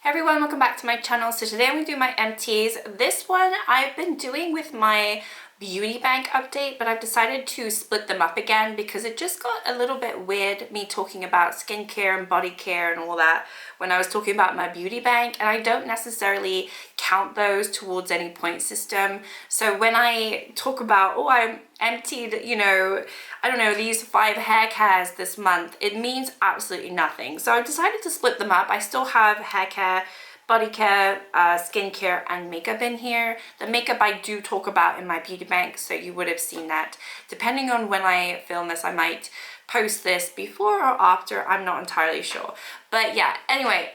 Hey everyone, welcome back to my channel. So today I'm going to do my empties. This one I've been doing with my beauty bank update, but I've decided to split them up again because it just got a little bit weird me talking about skincare and body care and all that when I was talking about my beauty bank, and I don't necessarily count those towards any point system. So when I talk about, oh, I emptied, you know, I don't know, these 5 hair cares this month, it means absolutely nothing. So I've decided to split them up. I still have hair care, body care, skincare, and makeup in here. The makeup I do talk about in my beauty bank, so you would have seen that. Depending on when I film this, I might post this before or after, I'm not entirely sure. But yeah, anyway,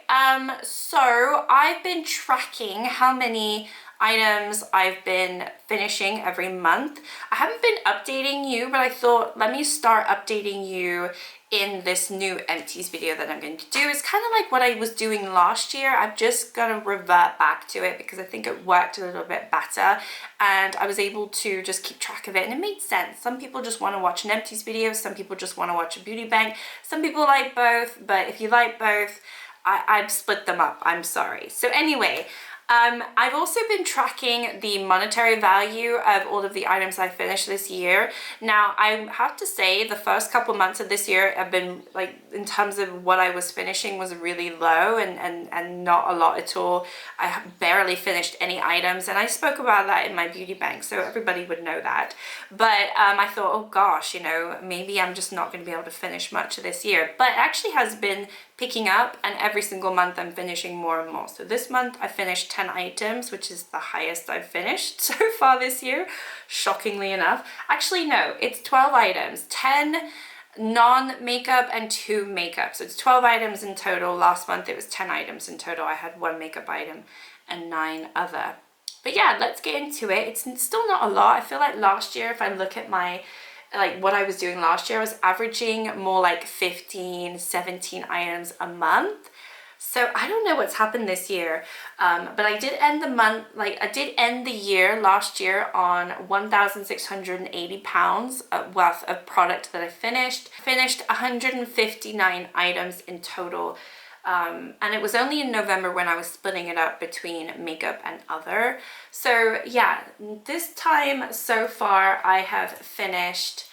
so I've been tracking how many items I've been finishing every month. I haven't been updating you, but I thought let me start updating you in this new empties video that I'm going to do. It's kind of like what I was doing last year. I'm just gonna revert back to it because I think it worked a little bit better and I was able to just keep track of it and it made sense. Some people just want to watch an empties video, some people just want to watch a beauty bank, some people like both, but if you like both, I've split them up, I'm sorry. So anyway, I've also been tracking the monetary value of all of the items I finished this year. Now, I have to say the first couple months of this year have been, like, in terms of what I was finishing was really low and not a lot at all. I have barely finished any items, and I spoke about that in my beauty bank, so everybody would know that. But I thought, oh gosh, you know, maybe I'm just not going to be able to finish much of this year. But it actually has been picking up, and every single month I'm finishing more and more. So this month I finished 10 items, which is the highest I've finished so far this year, shockingly enough. Actually, no, it's 12 items, 10 non-makeup and 2 makeup. So it's 12 items in total. Last month it was 10 items in total. I had 1 makeup item and 9 other. But yeah, let's get into it. It's still not a lot. I feel like last year, if I look at my what I was doing last year, I was averaging more like 15, 17 items a month. So I don't know what's happened this year, but I did end the month, I did end the year last year on £1,680 worth of product that I finished. Finished 159 items in total. And it was only in November when I was splitting it up between makeup and other. So yeah, this time so far I have finished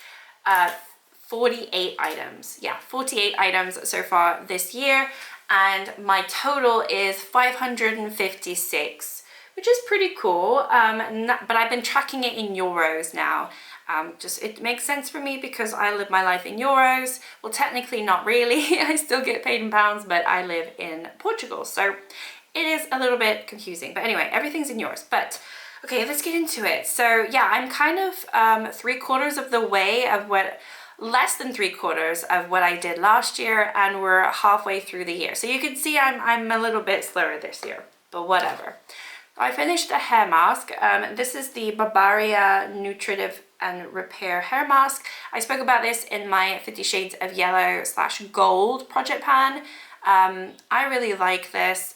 48 items. Yeah, 48 items so far this year, and my total is 556, which is pretty cool. But I've been tracking it in euros now. Just it makes sense for me because I live my life in euros. Well, technically not really. I still get paid in pounds, but I live in Portugal, so it is a little bit confusing. But anyway, everything's in euros. But okay, let's get into it. So yeah, I'm kind of 3/4 of the way of what, less than 3/4 of what I did last year, and we're halfway through the year. So you can see I'm a little bit slower this year, but whatever. I finished the hair mask. This is the Barbaria Nutritive and Repair hair mask. I spoke about this in my 50 Shades of Yellow / Gold project pan. I really like this.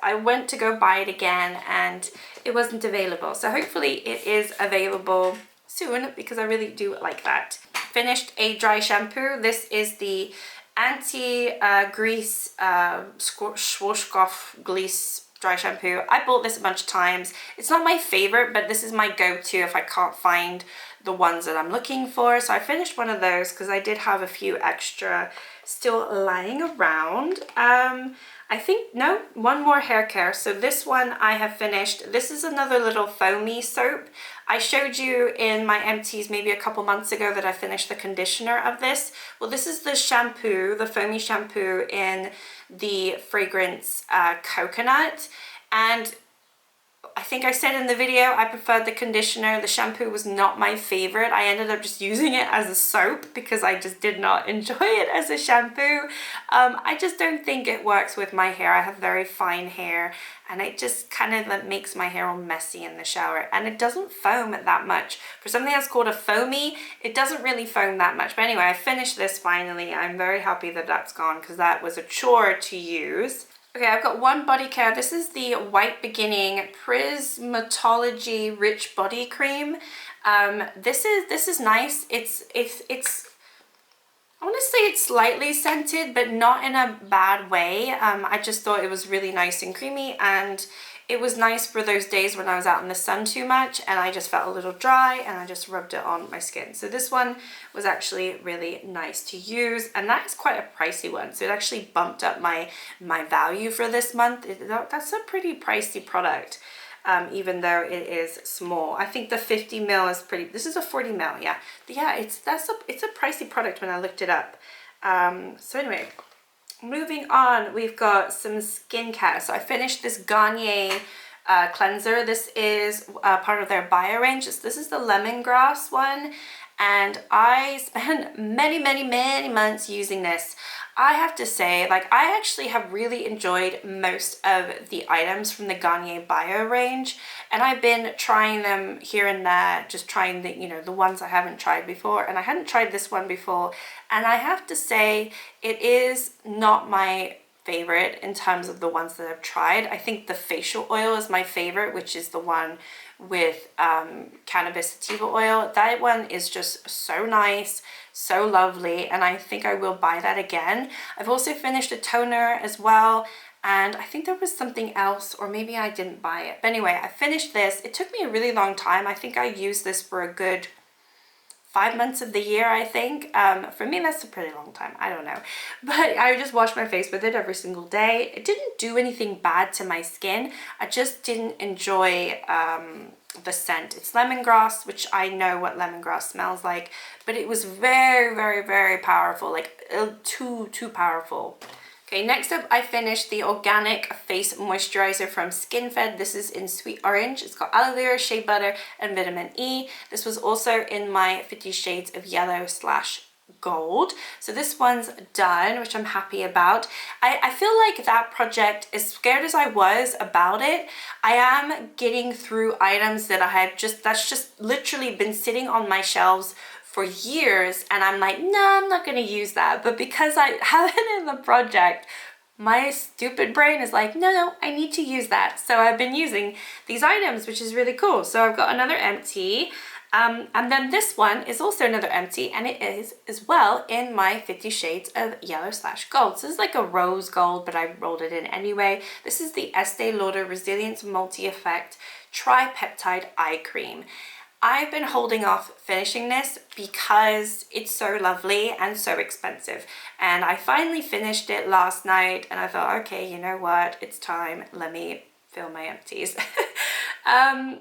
I went to go buy it again and it wasn't available. So hopefully it is available soon because I really do like that. Finished a dry shampoo. This is the anti-grease Schwarzkopf Gliss dry shampoo. I bought this a bunch of times. It's not my favorite, but this is my go-to if I can't find the ones that I'm looking for. So I finished one of those because I did have a few extra still lying around. I think, no, one more hair care. So this one I have finished. This is another little foamy soap. I showed you in my empties maybe a couple months ago that I finished the conditioner of this. Well, this is the shampoo, the foamy shampoo in the fragrance coconut. And I think I said in the video I preferred the conditioner. The shampoo was not my favorite. I ended up just using it as a soap because I just did not enjoy it as a shampoo. I just don't think it works with my hair. I have very fine hair and it just kind of makes my hair all messy in the shower, and it doesn't foam that much. For something that's called a foamy, it doesn't really foam that much. But anyway, I finished this finally. I'm very happy that that's gone because that was a chore to use. Okay, I've got one body care. This is the White Beginning Prismatology Rich Body Cream. This is nice. It's I want to say it's slightly scented, but not in a bad way. I just thought it was really nice and creamy, and it was nice for those days when I was out in the sun too much and I just felt a little dry, and I just rubbed it on my skin. So this one was actually really nice to use, and that is quite a pricey one. So it actually bumped up my value for this month. That's a pretty pricey product. Even though it is small. I think the 50 ml is pretty, this is a 40 ml, yeah. Yeah, it's a pricey product when I looked it up. So anyway, moving on, we've got some skincare. So I finished this Garnier cleanser. This is part of their bio range. This is the lemongrass one, and I spent many months using this. I have to say, like, I actually have really enjoyed most of the items from the Garnier bio range, and I've been trying them here and there, just trying the, you know, the ones I haven't tried before, and I hadn't tried this one before, and I have to say it is not my favorite in terms of the ones that I've tried. I think the facial oil is my favorite, which is the one with cannabis sativa oil. That one is just so nice, so lovely, and I think I will buy that again. I've also finished a toner as well, and I think there was something else, or maybe I didn't buy it. But anyway, I finished this. It took me a really long time. I think I used this for a good 5 months of the year, I think. For me, that's a pretty long time. I don't know. But I just washed my face with it every single day. It didn't do anything bad to my skin. I just didn't enjoy the scent. It's lemongrass, which I know what lemongrass smells like, but it was very powerful, like too powerful. Okay, next up, I finished the Organic Face Moisturizer from SkinFed. This is in Sweet Orange. It's got aloe vera, shea butter, and vitamin E. This was also in my 50 Shades of Yellow/Gold. So this one's done, which I'm happy about. I feel like that project, as scared as I was about it, I am getting through items that I have that's just literally been sitting on my shelves for years, and I'm like, no, I'm not gonna use that. But because I have it in the project, my stupid brain is like, no, I need to use that. So I've been using these items, which is really cool. So I've got another empty, and then this one is also another empty, and it is as well in my 50 Shades of Yellow/Gold. So this is like a rose gold, but I rolled it in anyway. This is the Estee Lauder Resilience Multi-Effect Tripeptide Eye Cream. I've been holding off finishing this because it's so lovely and so expensive, and I finally finished it last night, and I thought, okay, you know what, it's time, let me fill my empties.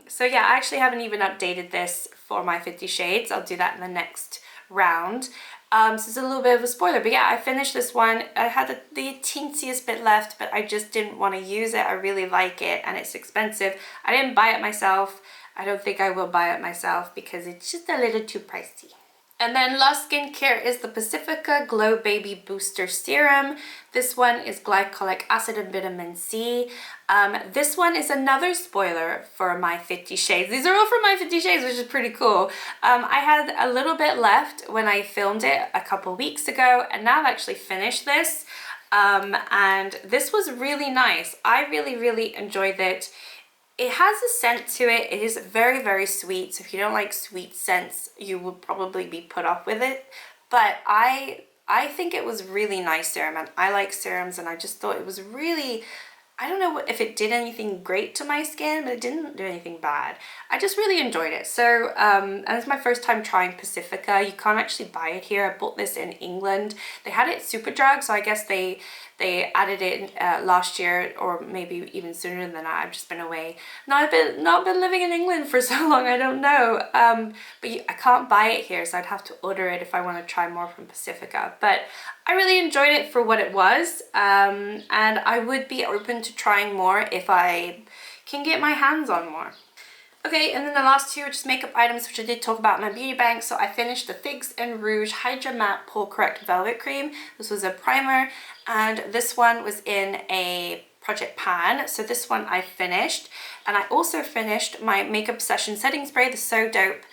So yeah, I actually haven't even updated this for my 50 Shades. I'll do that in the next round. So it's a little bit of a spoiler, but yeah, I finished this one. I had the teensiest bit left, but I just didn't want to use it. I really like it, and it's expensive. I didn't buy it myself. I don't think I will buy it myself because it's just a little too pricey. And then last skincare is the Pacifica Glow Baby Booster Serum. This one is glycolic acid and vitamin C. This one is another spoiler for my 50 Shades. These are all from my 50 Shades, which is pretty cool. I had a little bit left when I filmed it a couple weeks ago, and now I've actually finished this. And this was really nice. I really enjoyed it. It has a scent to it. It is very sweet. So if you don't like sweet scents, you will probably be put off with it. But I think it was really nice serum, and I like serums, and I just thought it was really, I don't know if it did anything great to my skin, but it didn't do anything bad. I just really enjoyed it. So, and it's my first time trying Pacifica. You can't actually buy it here. I bought this in England. They had it at Superdrug, so I guess they added it last year, or maybe even sooner than that. I've just been away. Not been living in England for so long, I don't know. But I can't buy it here, so I'd have to order it if I want to try more from Pacifica. But I really enjoyed it for what it was, and I would be open to trying more if I can get my hands on more. Okay, and then the last two are just makeup items, which I did talk about in my beauty bank. So I finished the Figs and Rouge Hydra Matte Pore Correct Velvet Cream. This was a primer, and this one was in a project pan. So this one I finished, and I also finished my Makeup Session Setting Spray, the So Dope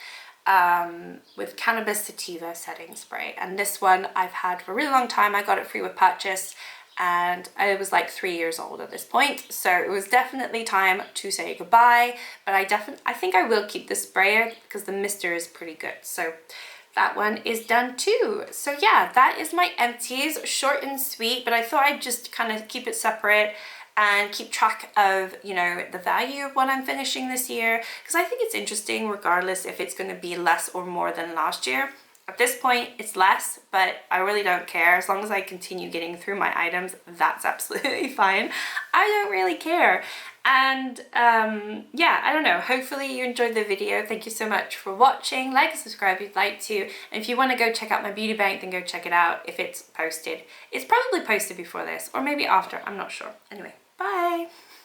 with Cannabis Sativa Setting Spray. And this one I've had for a really long time. I got it free with purchase, and I was like 3 years old at this point, so it was definitely time to say goodbye. But I think I will keep the sprayer because the mister is pretty good. So that one is done too. So yeah, that is my empties, short and sweet, but I thought I'd just kind of keep it separate and keep track of, you know, the value of what I'm finishing this year, because I think it's interesting regardless if it's going to be less or more than last year. At this point, it's less, but I really don't care. As long as I continue getting through my items, that's absolutely fine. I don't really care. And yeah, I don't know, hopefully you enjoyed the video. Thank you so much for watching. Like and subscribe if you'd like to, and if you want to go check out my beauty bank, then go check it out if it's posted. It's probably posted before this, or maybe after, I'm not sure. Anyway, bye.